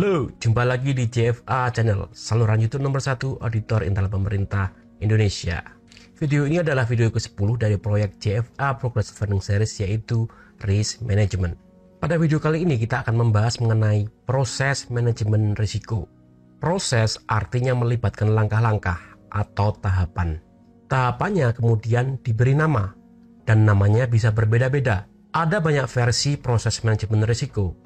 Halo, jumpa lagi di JFA Channel, saluran YouTube nomor 1 auditor internal pemerintah Indonesia. Video ini adalah video ke-10 dari proyek JFA Progressive Funding Series, yaitu Risk Management. Pada video kali ini kita akan membahas mengenai proses manajemen risiko. Proses artinya melibatkan langkah-langkah atau tahapan. Tahapannya kemudian diberi nama, dan namanya bisa berbeda-beda. Ada banyak versi proses manajemen risiko.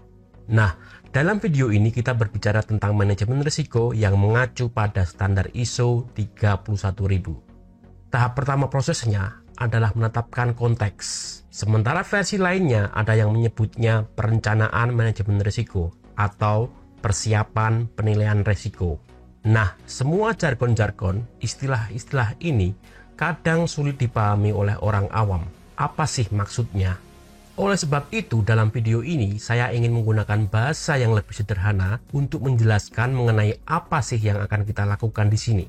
Nah, dalam video ini kita berbicara tentang manajemen risiko yang mengacu pada standar ISO 31000. Tahap pertama prosesnya adalah menetapkan konteks. Sementara versi lainnya ada yang menyebutnya perencanaan manajemen risiko atau persiapan penilaian risiko. Nah, semua jargon-jargon, istilah-istilah ini kadang sulit dipahami oleh orang awam. Apa sih maksudnya? Oleh sebab itu, dalam video ini saya ingin menggunakan bahasa yang lebih sederhana untuk menjelaskan mengenai apa sih yang akan kita lakukan di sini.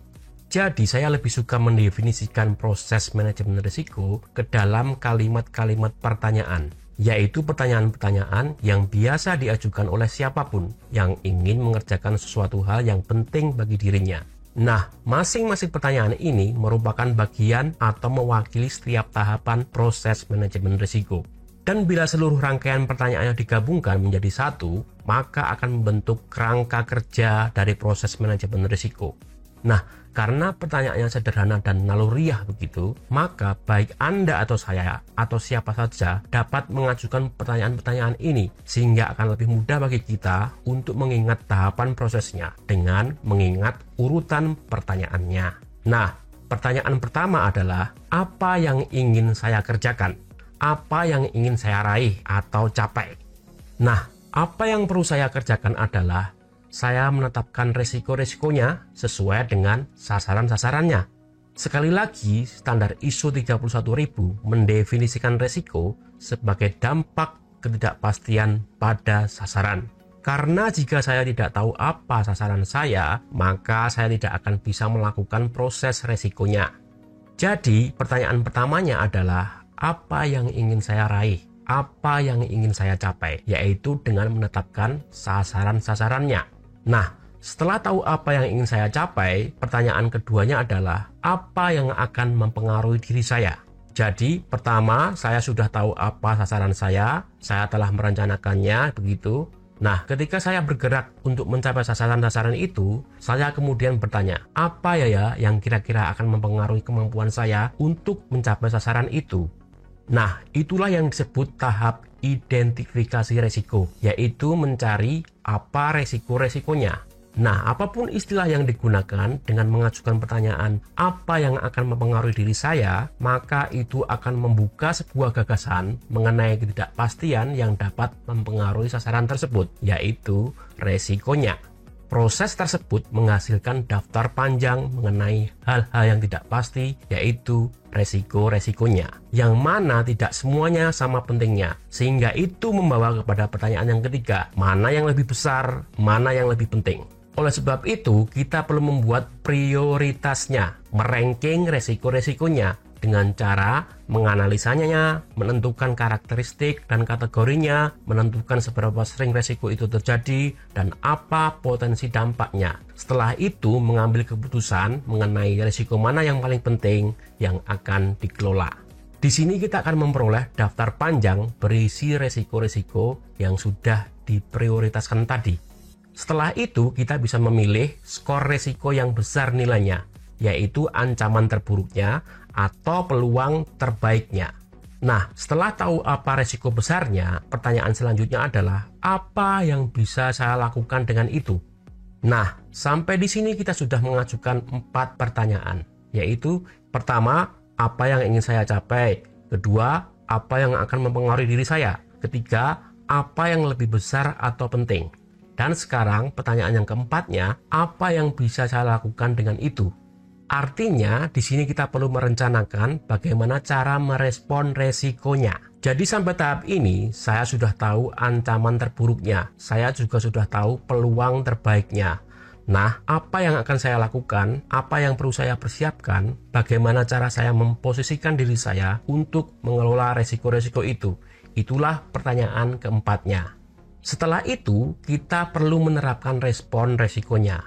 Jadi, saya lebih suka mendefinisikan proses manajemen risiko ke dalam kalimat-kalimat pertanyaan, yaitu pertanyaan-pertanyaan yang biasa diajukan oleh siapapun yang ingin mengerjakan sesuatu hal yang penting bagi dirinya. Nah, masing-masing pertanyaan ini merupakan bagian atau mewakili setiap tahapan proses manajemen risiko. Dan bila seluruh rangkaian pertanyaannya digabungkan menjadi satu, maka akan membentuk kerangka kerja dari proses manajemen risiko. Nah, karena pertanyaannya sederhana dan naluriah begitu, maka baik Anda atau saya atau siapa saja dapat mengajukan pertanyaan-pertanyaan ini, sehingga akan lebih mudah bagi kita untuk mengingat tahapan prosesnya dengan mengingat urutan pertanyaannya. Nah, pertanyaan pertama adalah, apa yang ingin saya kerjakan? Apa yang ingin saya raih atau capai? Nah, apa yang perlu saya kerjakan adalah saya menetapkan risiko-risikonya sesuai dengan sasaran-sasarannya. Sekali lagi, standar ISO 31000 mendefinisikan risiko sebagai dampak ketidakpastian pada sasaran. Karena jika saya tidak tahu apa sasaran saya, maka saya tidak akan bisa melakukan proses risikonya. Jadi, pertanyaan pertamanya adalah, apa yang ingin saya raih? Apa yang ingin saya capai? Yaitu dengan menetapkan sasaran-sasarannya. Nah, setelah tahu apa yang ingin saya capai, pertanyaan keduanya adalah, apa yang akan mempengaruhi diri saya? Jadi, pertama, saya sudah tahu apa sasaran saya telah merencanakannya, begitu. Nah, ketika saya bergerak untuk mencapai sasaran-sasaran itu, saya kemudian bertanya, apa ya yang kira-kira akan mempengaruhi kemampuan saya untuk mencapai sasaran itu? Nah, itulah yang disebut tahap identifikasi resiko, yaitu mencari apa resiko-resikonya. Nah, apapun istilah yang digunakan dengan mengajukan pertanyaan apa yang akan mempengaruhi diri saya, maka itu akan membuka sebuah gagasan mengenai ketidakpastian yang dapat mempengaruhi sasaran tersebut, yaitu resikonya. Proses tersebut menghasilkan daftar panjang mengenai hal-hal yang tidak pasti, yaitu resiko-resikonya, yang mana tidak semuanya sama pentingnya, sehingga itu membawa kepada pertanyaan yang ketiga, mana yang lebih besar, mana yang lebih penting. Oleh sebab itu, kita perlu membuat prioritasnya, meranking resiko-resikonya dengan cara menganalisanya, menentukan karakteristik dan kategorinya, menentukan seberapa sering resiko itu terjadi, dan apa potensi dampaknya. Setelah itu, mengambil keputusan mengenai resiko mana yang paling penting yang akan dikelola. Di sini kita akan memperoleh daftar panjang berisi resiko-resiko yang sudah diprioritaskan tadi. Setelah itu, kita bisa memilih skor resiko yang besar nilainya, yaitu ancaman terburuknya atau peluang terbaiknya. Nah, setelah tahu apa resiko besarnya, pertanyaan selanjutnya adalah, apa yang bisa saya lakukan dengan itu? Nah, sampai di sini kita sudah mengajukan 4 pertanyaan, yaitu pertama, apa yang ingin saya capai? Kedua, apa yang akan mempengaruhi diri saya? Ketiga, apa yang lebih besar atau penting? Dan sekarang pertanyaan yang keempatnya, apa yang bisa saya lakukan dengan itu? Artinya, di sini kita perlu merencanakan bagaimana cara merespon resikonya. Jadi sampai tahap ini, saya sudah tahu ancaman terburuknya. Saya juga sudah tahu peluang terbaiknya. Nah, apa yang akan saya lakukan? Apa yang perlu saya persiapkan? Bagaimana cara saya memposisikan diri saya untuk mengelola resiko-resiko itu? Itulah pertanyaan keempatnya. Setelah itu, kita perlu menerapkan respon resikonya.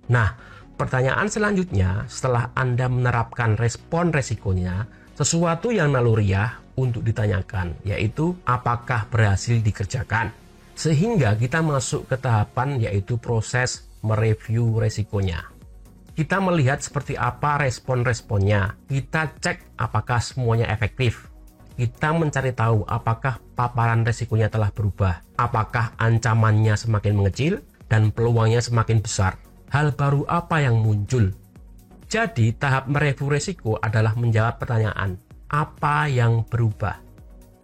Nah, pertanyaan selanjutnya setelah Anda menerapkan respon resikonya, sesuatu yang naluriah untuk ditanyakan, yaitu apakah berhasil dikerjakan. Sehingga kita masuk ke tahapan yaitu proses mereview resikonya. Kita melihat seperti apa respon-responnya. Kita cek apakah semuanya efektif. Kita mencari tahu apakah paparan resikonya telah berubah. Apakah ancamannya semakin mengecil dan peluangnya semakin besar. Hal baru apa yang muncul? Jadi tahap mereview resiko adalah menjawab pertanyaan, apa yang berubah?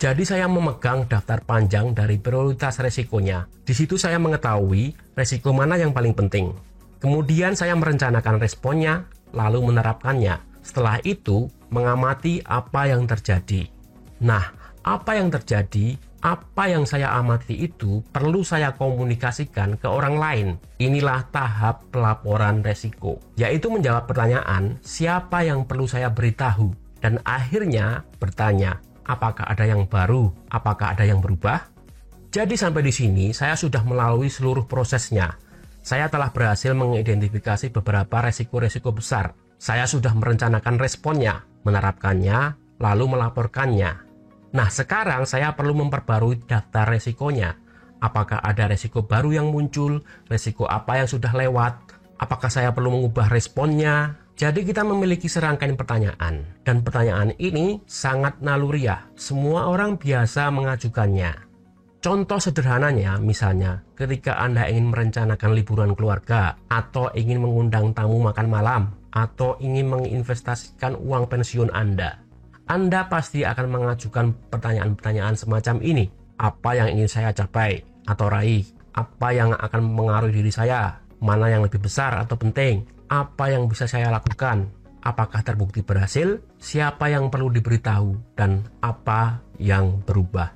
Jadi saya memegang daftar panjang dari prioritas resikonya. Di situ saya mengetahui resiko mana yang paling penting. Kemudian saya merencanakan responnya, lalu menerapkannya. Setelah itu, mengamati apa yang terjadi. Nah, apa yang terjadi, apa yang saya amati itu perlu saya komunikasikan ke orang lain. Inilah tahap pelaporan resiko, yaitu menjawab pertanyaan siapa yang perlu saya beritahu. Dan akhirnya bertanya, apakah ada yang baru, apakah ada yang berubah? Jadi sampai di sini saya sudah melalui seluruh prosesnya. Saya telah berhasil mengidentifikasi beberapa resiko-resiko besar. Saya sudah merencanakan responnya, menerapkannya, lalu melaporkannya. Nah, sekarang saya perlu memperbarui daftar resikonya. Apakah ada resiko baru yang muncul? Resiko apa yang sudah lewat? Apakah saya perlu mengubah responnya? Jadi kita memiliki serangkaian pertanyaan. Dan pertanyaan ini sangat naluriah. Semua orang biasa mengajukannya. Contoh sederhananya, misalnya ketika Anda ingin merencanakan liburan keluarga, atau ingin mengundang tamu makan malam, atau ingin menginvestasikan uang pensiun Anda pasti akan mengajukan pertanyaan-pertanyaan semacam ini. Apa yang ingin saya capai atau raih? Apa yang akan mengaruhi diri saya? Mana yang lebih besar atau penting? Apa yang bisa saya lakukan? Apakah terbukti berhasil? Siapa yang perlu diberitahu? Dan apa yang berubah?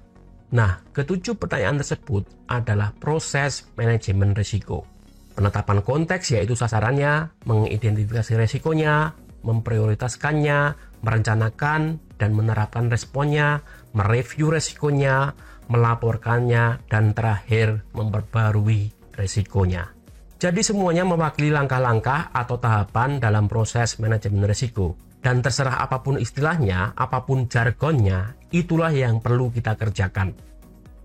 Nah, ketujuh pertanyaan tersebut adalah proses manajemen risiko. Penetapan konteks yaitu sasarannya, mengidentifikasi risikonya, memprioritaskannya, merencanakan dan menerapkan responnya, mereview resikonya, melaporkannya, dan terakhir memperbarui resikonya. Jadi semuanya mewakili langkah-langkah atau tahapan dalam proses manajemen risiko. Dan terserah apapun istilahnya, apapun jargonnya, itulah yang perlu kita kerjakan.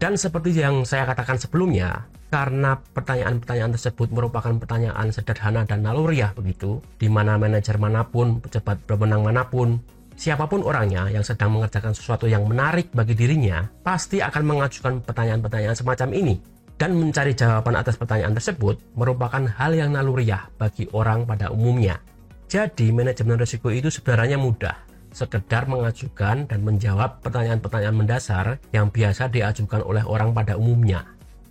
Dan seperti yang saya katakan sebelumnya, karena pertanyaan-pertanyaan tersebut merupakan pertanyaan sederhana dan naluriah begitu, di mana manajer manapun, pejabat berwenang manapun, siapapun orangnya yang sedang mengerjakan sesuatu yang menarik bagi dirinya, pasti akan mengajukan pertanyaan-pertanyaan semacam ini. Dan mencari jawaban atas pertanyaan tersebut merupakan hal yang naluriah bagi orang pada umumnya. Jadi manajemen risiko itu sebenarnya mudah, sekedar mengajukan dan menjawab pertanyaan-pertanyaan mendasar yang biasa diajukan oleh orang pada umumnya.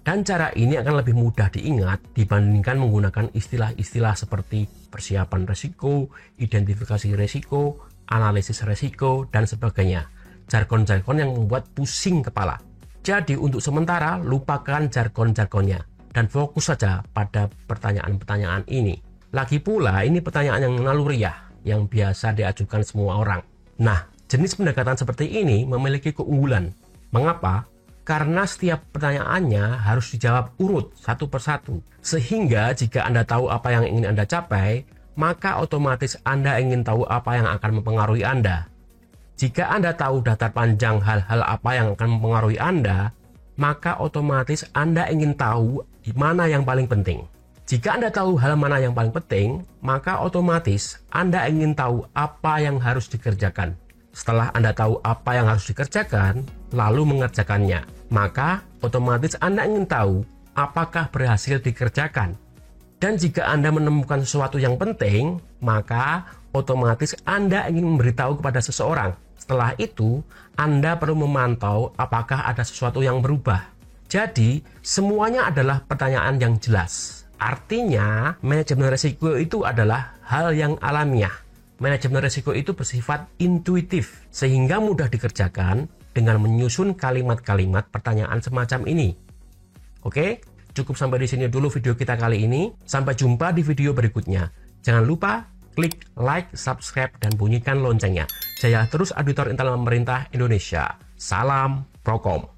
Dan cara ini akan lebih mudah diingat dibandingkan menggunakan istilah-istilah seperti persiapan risiko, identifikasi risiko, analisis risiko, dan sebagainya. Jargon-jargon yang membuat pusing kepala. Jadi untuk sementara lupakan jargon-jargonnya dan fokus saja pada pertanyaan-pertanyaan ini. Lagi pula ini pertanyaan yang naluriah yang biasa diajukan semua orang. Nah, jenis pendekatan seperti ini memiliki keunggulan. Mengapa? Karena setiap pertanyaannya harus dijawab urut satu persatu. Sehingga jika Anda tahu apa yang ingin Anda capai, maka otomatis Anda ingin tahu apa yang akan mempengaruhi Anda. Jika Anda tahu daftar panjang hal-hal apa yang akan mempengaruhi Anda, maka otomatis Anda ingin tahu di mana yang paling penting. Jika Anda tahu hal mana yang paling penting, maka otomatis Anda ingin tahu apa yang harus dikerjakan. Setelah Anda tahu apa yang harus dikerjakan, lalu mengerjakannya, maka otomatis Anda ingin tahu apakah berhasil dikerjakan. Dan jika Anda menemukan sesuatu yang penting, maka otomatis Anda ingin memberitahu kepada seseorang. Setelah itu, Anda perlu memantau apakah ada sesuatu yang berubah. Jadi, semuanya adalah pertanyaan yang jelas. Artinya, manajemen risiko itu adalah hal yang alamiah. Manajemen risiko itu bersifat intuitif, sehingga mudah dikerjakan dengan menyusun kalimat-kalimat pertanyaan semacam ini. Oke, cukup sampai di sini dulu video kita kali ini. Sampai jumpa di video berikutnya. Jangan lupa klik like, subscribe, dan bunyikan loncengnya. Jaya terus auditor intel pemerintah Indonesia. Salam Prokom.